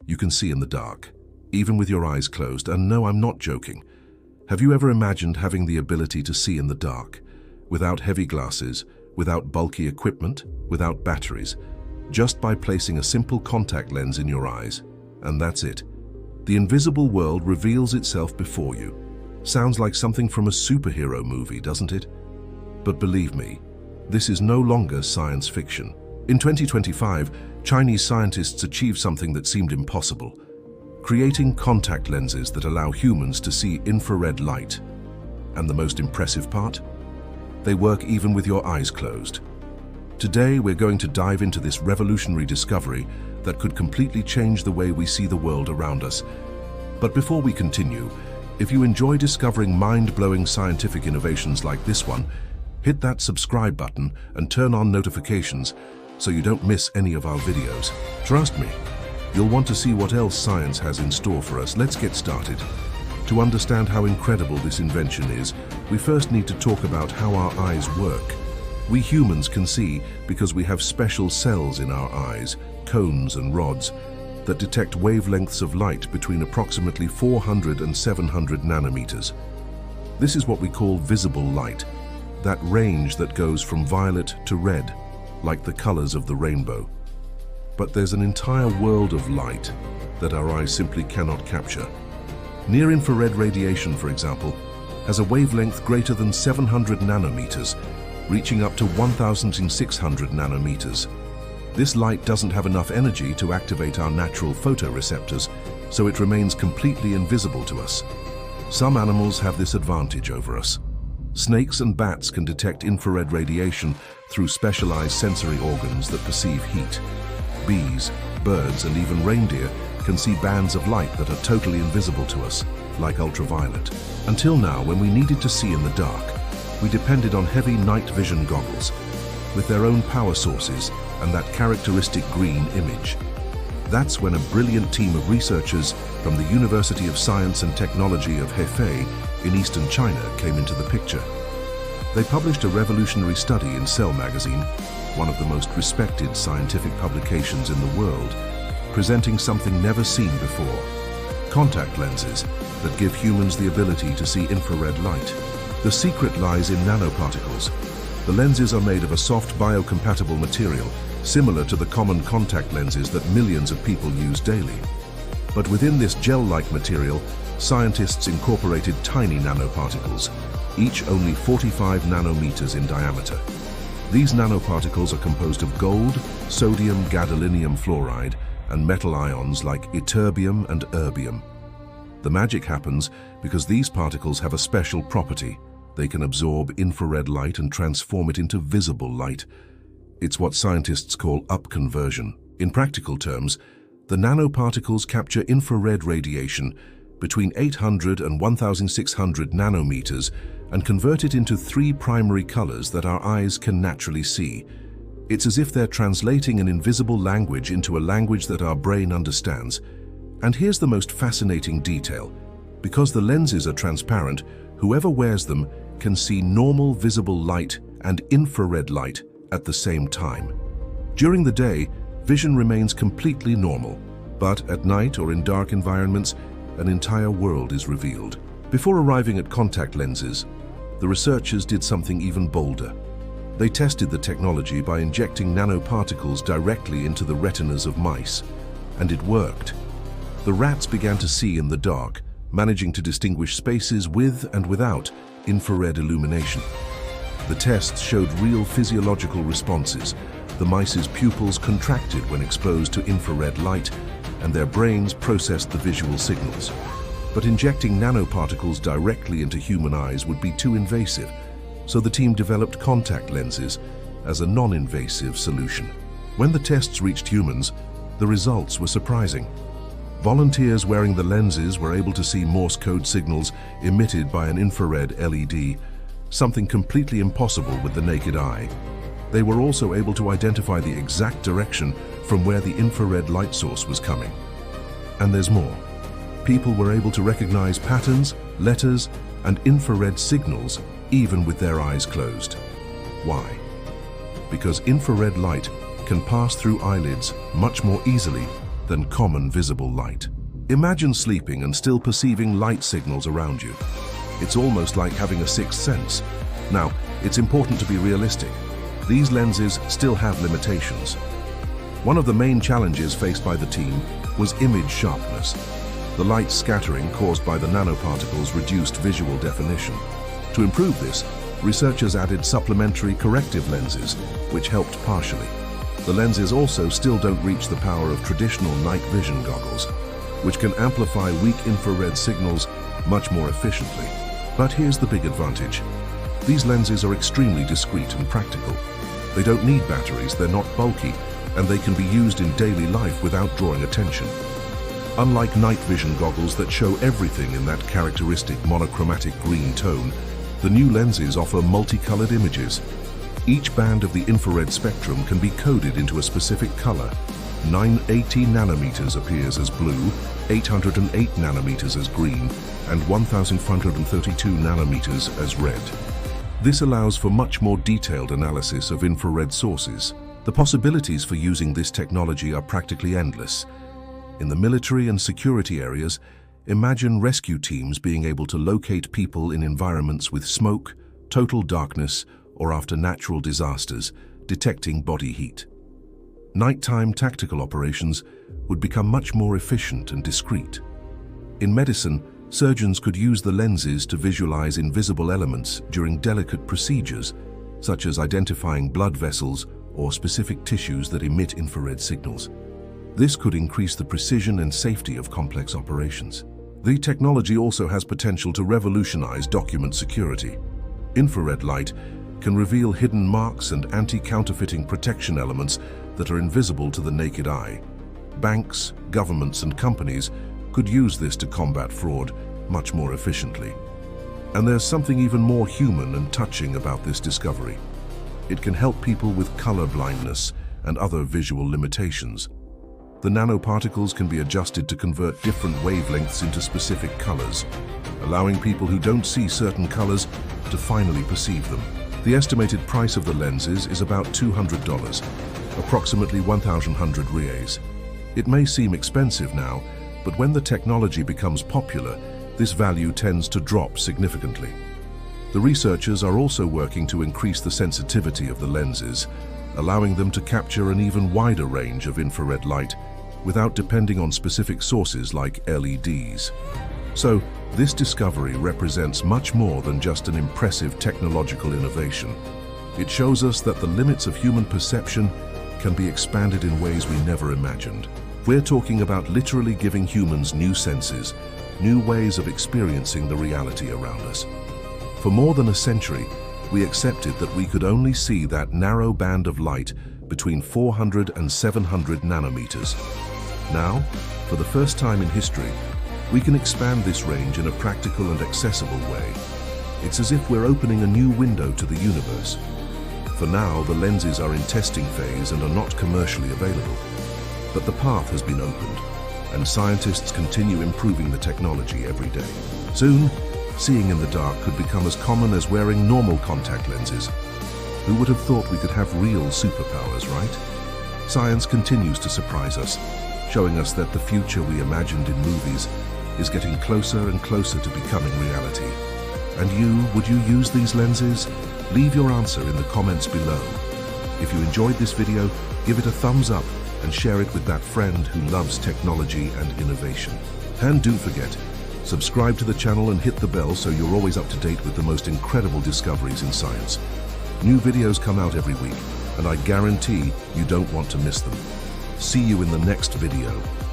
You can see in the dark, even with your eyes closed, and no, I'm not joking. Have you ever imagined having the ability to see in the dark, without heavy glasses, without bulky equipment, without batteries, just by placing a simple contact lens in your eyes, and that's it? The invisible world reveals itself before you. Sounds like something from a superhero movie, doesn't it? But believe me, this is no longer science fiction. In 2025, Chinese scientists achieved something that seemed impossible, creating contact lenses that allow humans to see infrared light. And the most impressive part? They work even with your eyes closed. Today, we're going to dive into this revolutionary discovery that could completely change the way we see the world around us. But before we continue, if you enjoy discovering mind-blowing scientific innovations like this one, hit that subscribe button and turn on notifications so you don't miss any of our videos. Trust me, you'll want to see what else science has in store for us. Let's get started. To understand how incredible this invention is, we first need to talk about how our eyes work. We humans can see because we have special cells in our eyes, cones and rods, that detect wavelengths of light between approximately 400 and 700 nanometers. This is what we call visible light, that range that goes from violet to red, like the colors of the rainbow. But there's an entire world of light that our eyes simply cannot capture. Near-infrared radiation, for example, has a wavelength greater than 700 nanometers, reaching up to 1,600 nanometers. This light doesn't have enough energy to activate our natural photoreceptors, so it remains completely invisible to us. Some animals have this advantage over us. Snakes and bats can detect infrared radiation through specialized sensory organs that perceive heat. Bees, birds, and even reindeer can see bands of light that are totally invisible to us, like ultraviolet. Until now, when we needed to see in the dark, we depended on heavy night vision goggles, with their own power sources and that characteristic green image. That's when a brilliant team of researchers from the University of Science and Technology of Hefei in eastern China came into the picture. They published a revolutionary study in Cell magazine, one of the most respected scientific publications in the world, presenting something never seen before: contact lenses that give humans the ability to see infrared light. The secret lies in nanoparticles. The lenses are made of a soft biocompatible material, similar to the common contact lenses that millions of people use daily. But within this gel-like material, scientists incorporated tiny nanoparticles, each only 45 nanometers in diameter. These nanoparticles are composed of gold, sodium gadolinium fluoride, and metal ions like ytterbium and erbium. The magic happens because these particles have a special property. They can absorb infrared light and transform it into visible light. It's what scientists call upconversion. In practical terms, the nanoparticles capture infrared radiation between 800 and 1,600 nanometers and convert it into three primary colors that our eyes can naturally see. It's as if they're translating an invisible language into a language that our brain understands. And here's the most fascinating detail. Because the lenses are transparent, whoever wears them can see normal visible light and infrared light at the same time. During the day, vision remains completely normal, but at night or in dark environments, an entire world is revealed. Before arriving at contact lenses, the researchers did something even bolder. They tested the technology by injecting nanoparticles directly into the retinas of mice, and it worked. The rats began to see in the dark, managing to distinguish spaces with and without infrared illumination. The tests showed real physiological responses. The mice's pupils contracted when exposed to infrared light, and their brains processed the visual signals. But injecting nanoparticles directly into human eyes would be too invasive, so the team developed contact lenses as a non-invasive solution. When the tests reached humans, the results were surprising. Volunteers wearing the lenses were able to see Morse code signals emitted by an infrared LED, something completely impossible with the naked eye. They were also able to identify the exact direction from where the infrared light source was coming. And there's more. People were able to recognize patterns, letters, and infrared signals even with their eyes closed. Why? Because infrared light can pass through eyelids much more easily than common visible light. Imagine sleeping and still perceiving light signals around you. It's almost like having a sixth sense. Now, it's important to be realistic. These lenses still have limitations. One of the main challenges faced by the team was image sharpness. The light scattering caused by the nanoparticles reduced visual definition. To improve this, researchers added supplementary corrective lenses, which helped partially. The lenses also still don't reach the power of traditional night vision goggles, which can amplify weak infrared signals much more efficiently. But here's the big advantage. These lenses are extremely discreet and practical. They don't need batteries, they're not bulky, and they can be used in daily life without drawing attention. Unlike night vision goggles that show everything in that characteristic monochromatic green tone, the new lenses offer multicolored images. Each band of the infrared spectrum can be coded into a specific color. 980 nanometers appears as blue, 808 nanometers as green, and 1532 nanometers as red. This allows for much more detailed analysis of infrared sources. The possibilities for using this technology are practically endless. In the military and security areas, imagine rescue teams being able to locate people in environments with smoke, total darkness, or after natural disasters, detecting body heat. Nighttime tactical operations would become much more efficient and discreet. In medicine, surgeons could use the lenses to visualize invisible elements during delicate procedures, such as identifying blood vessels or specific tissues that emit infrared signals. This could increase the precision and safety of complex operations. The technology also has potential to revolutionize document security. Infrared light can reveal hidden marks and anti-counterfeiting protection elements that are invisible to the naked eye. Banks, governments, and companies could use this to combat fraud much more efficiently. And there's something even more human and touching about this discovery. It can help people with color blindness and other visual limitations. The nanoparticles can be adjusted to convert different wavelengths into specific colors, allowing people who don't see certain colors to finally perceive them. The estimated price of the lenses is about $200, approximately 1,100 reais. It may seem expensive now, but when the technology becomes popular, this value tends to drop significantly. The researchers are also working to increase the sensitivity of the lenses, allowing them to capture an even wider range of infrared light without depending on specific sources like LEDs. So, this discovery represents much more than just an impressive technological innovation. It shows us that the limits of human perception can be expanded in ways we never imagined. We're talking about literally giving humans new senses, new ways of experiencing the reality around us. For more than a century, we accepted that we could only see that narrow band of light between 400 and 700 nanometers. Now, for the first time in history, we can expand this range in a practical and accessible way. It's as if we're opening a new window to the universe. For now, the lenses are in testing phase and are not commercially available. But the path has been opened, and scientists continue improving the technology every day. Soon, seeing in the dark could become as common as wearing normal contact lenses. Who would have thought we could have real superpowers, right? Science continues to surprise us, showing us that the future we imagined in movies is getting closer and closer to becoming reality. And you, would you use these lenses? Leave your answer in the comments below. If you enjoyed this video, give it a thumbs up and share it with that friend who loves technology and innovation. And don't forget, subscribe to the channel and hit the bell so you're always up to date with the most incredible discoveries in science. New videos come out every week, and I guarantee you don't want to miss them. See you in the next video.